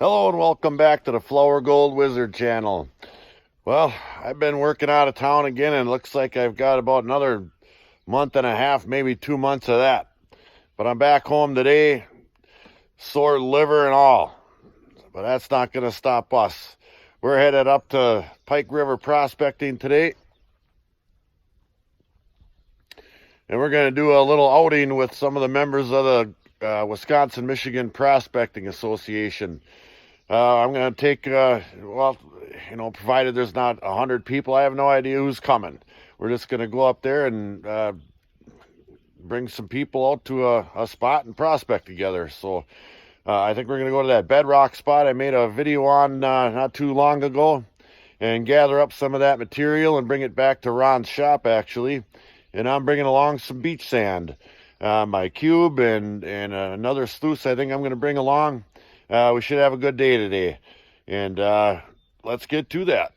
Hello and welcome back to the Flower Gold Wizard channel. Well, I've been working out of town again and it looks like I've got about another month and a half, maybe 2 months of that. But I'm back home today, sore liver and all. But that's not going to stop us. We're headed up to Pike River prospecting today. And we're going to do a little outing with some of the members of the Wisconsin-Michigan Prospecting Association. I'm going to take, provided there's not 100 people, I have no idea who's coming. We're just going to go up there and bring some people out to a spot and prospect together. So I think we're going to go to that Bedrock spot I made a video on not too long ago and gather up some of that material and bring it back to Ron's shop, actually. And I'm bringing along some beach sand, my cube and another sluice I think I'm going to bring along. We should have a good day today, and let's get to that.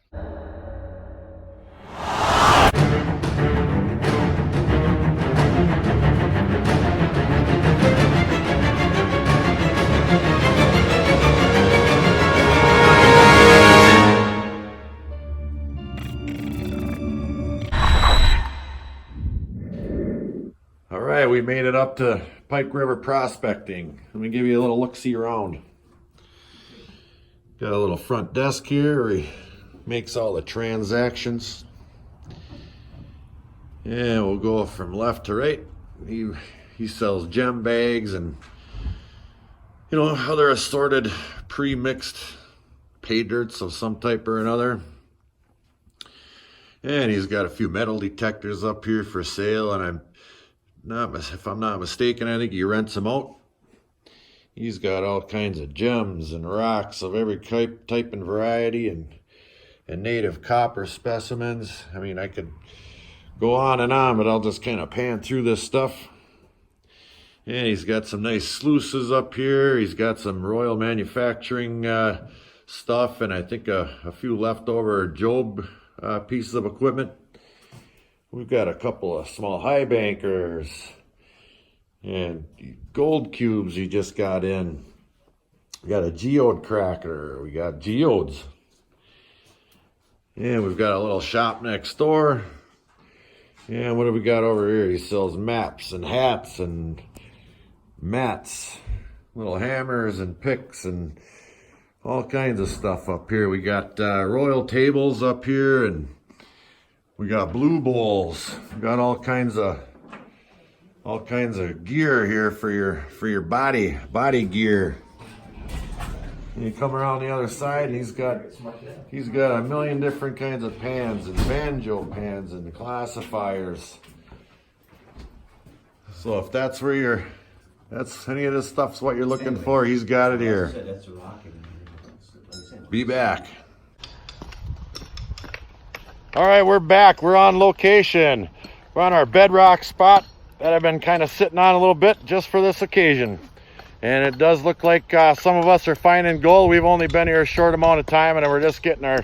All right, we made it up to Pike River prospecting. Let me give you a little look-see around. Got a little front desk here where he makes all the transactions. And we'll go from left to right. He sells gem bags and other assorted pre-mixed pay dirts of some type or another. And he's got a few metal detectors up here for sale, and if I'm not mistaken, I think he rents them out. He's got all kinds of gems and rocks of every type and variety, and native copper specimens. I mean, I could go on and on, but I'll just kind of pan through this stuff. And he's got some nice sluices up here. He's got some Royal Manufacturing stuff, and I think a few leftover Job pieces of equipment. We've got a couple of small high bankers and gold cubes he just got in. We got a geode cracker. We got geodes. And we've got a little shop next door. And what do we got over here? He sells maps and hats and mats, little hammers and picks and all kinds of stuff up here. We got royal tables up here, and we got blue bowls. We got all kinds of gear here for your body gear. And you come around the other side, and he's got a million different kinds of pans and banjo pans and classifiers. So if that's any of this stuff's what you're looking for, he's got it here. Be back. All right, we're back. We're on location. We're on our Bedrock spot that I've been kind of sitting on a little bit just for this occasion. And it does look like some of us are finding gold. We've only been here a short amount of time, and we're just getting our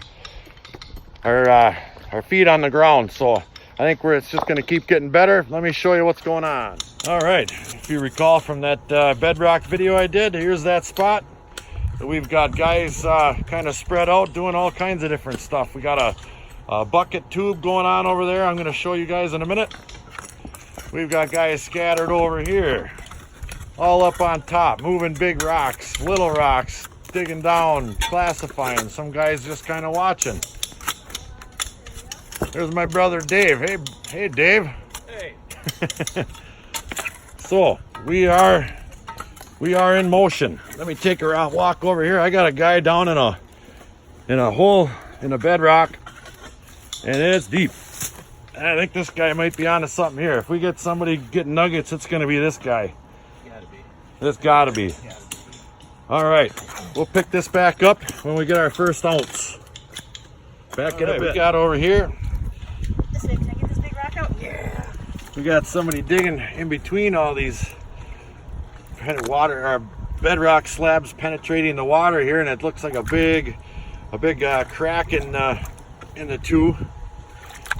feet on the ground. So I think it's just going to keep getting better. Let me show you what's going on. All right, if you recall from that Bedrock video I did, here's that spot. We've got guys kind of spread out doing all kinds of different stuff. We got a bucket tube going on over there. I'm going to show you guys in a minute. We've got guys scattered over here, all up on top, moving big rocks, little rocks, digging down, classifying. Some guys just kind of watching. There's my brother Dave. Hey Dave. Hey. So we are in motion. Let me take a walk over here. I got a guy down in a hole in a bedrock, and it's deep. I think this guy might be onto something here. If we get somebody getting nuggets, it's going to be this guy. This gotta be. Yeah. All right, we'll pick this back up when we get our first ounce. Back it up. We got over here. This way, can I get this big rock out? Yeah. We got somebody digging in between all these bedrock slabs penetrating the water here, and it looks like a big crack in the two.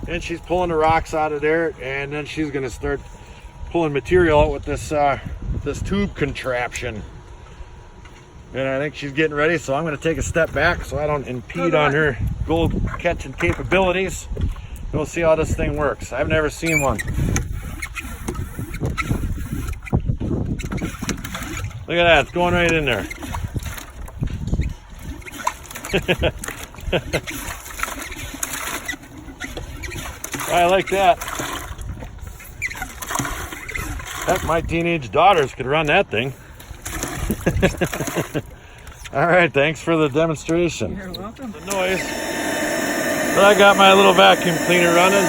And she's pulling the rocks out of there, and then she's gonna start pulling material out with this tube contraption. And I think she's getting ready, so I'm going to take a step back so I don't impede on her gold catching capabilities. We'll see how this thing works. I've never seen one. Look at that, it's going right in there. I like that. Heck, my teenage daughters could run that thing. All right, thanks for the demonstration. You're welcome. The noise. But I got my little vacuum cleaner running.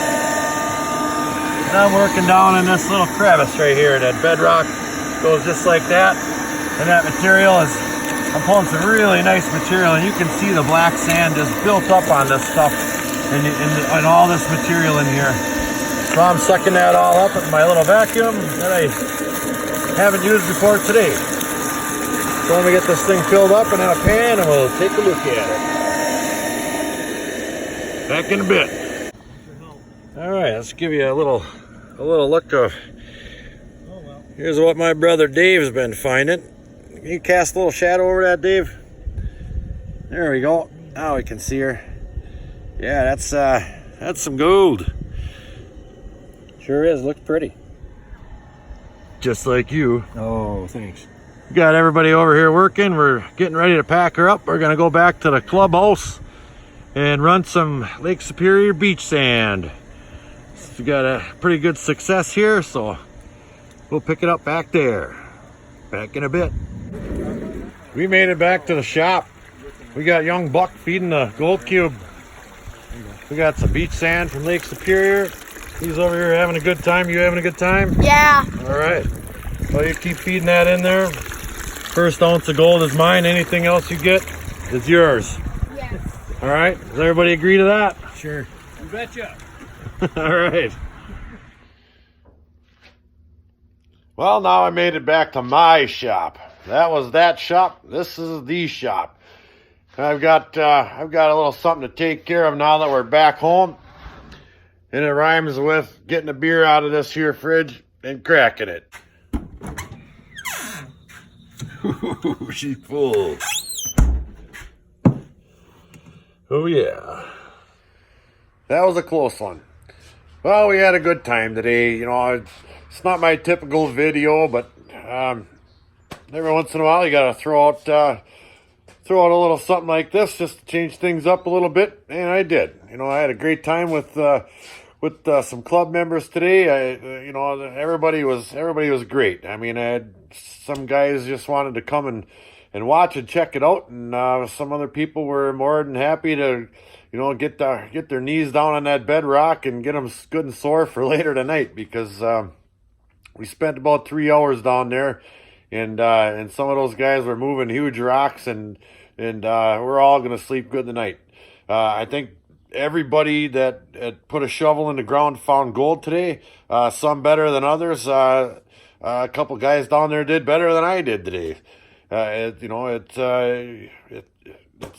And I'm working down in this little crevice right here. That bedrock goes just like that. And that material is, I'm pulling some really nice material, and you can see the black sand just built up on this stuff and all this material in here. So I'm sucking that all up with my little vacuum that I haven't used before today. So let me get this thing filled up in a pan and we'll take a look at it. Back in a bit. All right, let's give you a little look of. Here's what my brother Dave's been finding. Can you cast a little shadow over that, Dave? There we go. Now we can see her. Yeah, that's some gold. Sure is. Looks pretty. Just like you. Oh, thanks. Got everybody over here working. We're getting ready to pack her up. We're gonna go back to the clubhouse and run some Lake Superior beach sand. So we got a pretty good success here, so we'll pick it up back there. Back in a bit. We made it back to the shop. We got young Buck feeding the gold cube. We got some beach sand from Lake Superior. He's over here having a good time. You having a good time? Yeah. All right. Well, you keep feeding that in there. First ounce of gold is mine. Anything else you get is yours. Yes. All right. Does everybody agree to that? Sure. You betcha. All right. Well, now I made it back to my shop. That was that shop. This is the shop. I've got a little something to take care of now that we're back home. And it rhymes with getting a beer out of this here fridge and cracking it. Ooh, she's full. Oh yeah. That was a close one. Well, we had a good time today. You know, it's not my typical video, but every once in a while you gotta throw out a little something like this just to change things up a little bit, and I did. You know, I had a great time with some club members today. Everybody was great. I mean, I had some guys just wanted to come and watch and check it out, and some other people were more than happy to, you know, get their knees down on that bedrock and get them good and sore for later tonight, because we spent about 3 hours down there, and some of those guys were moving huge rocks, and we're all gonna sleep good tonight. I think everybody that put a shovel in the ground found gold today. Some better than others. A couple guys down there did better than I did today. It's the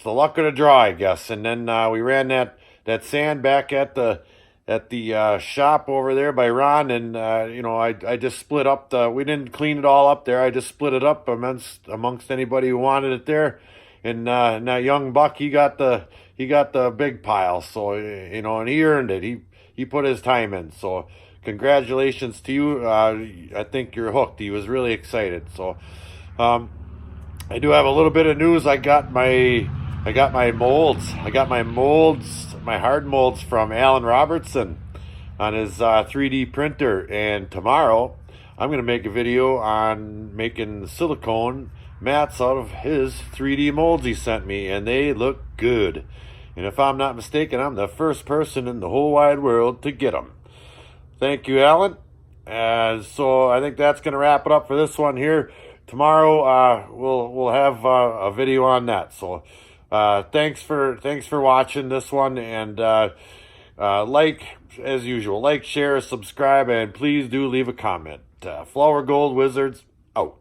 luck of the draw, I guess. And then we ran that sand back at the shop over there by Ron, and I just split up we didn't clean it all up there. I just split it up amongst anybody who wanted it there. And that young Buck, he got the big pile, so and he earned it. He put his time in. So congratulations to you. I think you're hooked. He was really excited. So I do have a little bit of news. I got my molds. My hard molds from Alan Robertson on his 3D printer. And tomorrow I'm going to make a video on making silicone mats out of his 3D molds he sent me, and they look good. And if I'm not mistaken, I'm the first person in the whole wide world to get them. Thank you, Alan. So I think that's going to wrap it up for this one here. Tomorrow we'll have a video on that. So thanks for watching this one, and like as usual, like, share, subscribe, and please do leave a comment. Flower Gold Wizards out.